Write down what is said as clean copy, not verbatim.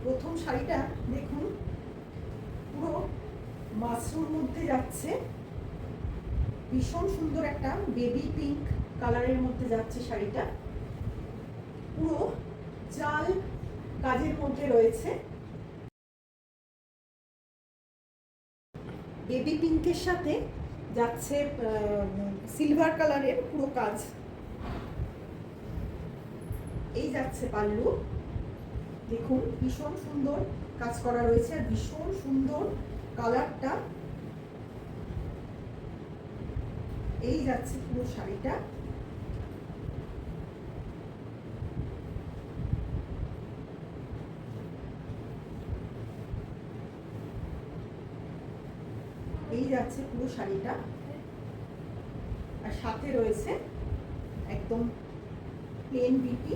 প্রথম শাড়িটা দেখুন, পুরো মাশরুর মধ্যে যাচ্ছে, ভীষণ সুন্দর একটা বেবি পিঙ্ক কালারের মধ্যে যাচ্ছে শাড়িটা, পুরো জাল কাজের মধ্যে রয়েছে। বেবি পিঙ্কের সাথে যাচ্ছে সিলভার কালারের পুরো কাজ। এই যাচ্ছে পাল্লু, দেখুন ভীষণ সুন্দর কাজ করা রয়েছে আর ভীষণ সুন্দর কালারটা। এই যাচ্ছে পুরো শাড়িটা। এই যাচ্ছে পুরো শাড়িটা, আর সাথে রয়েছে একদম প্লেন বিপি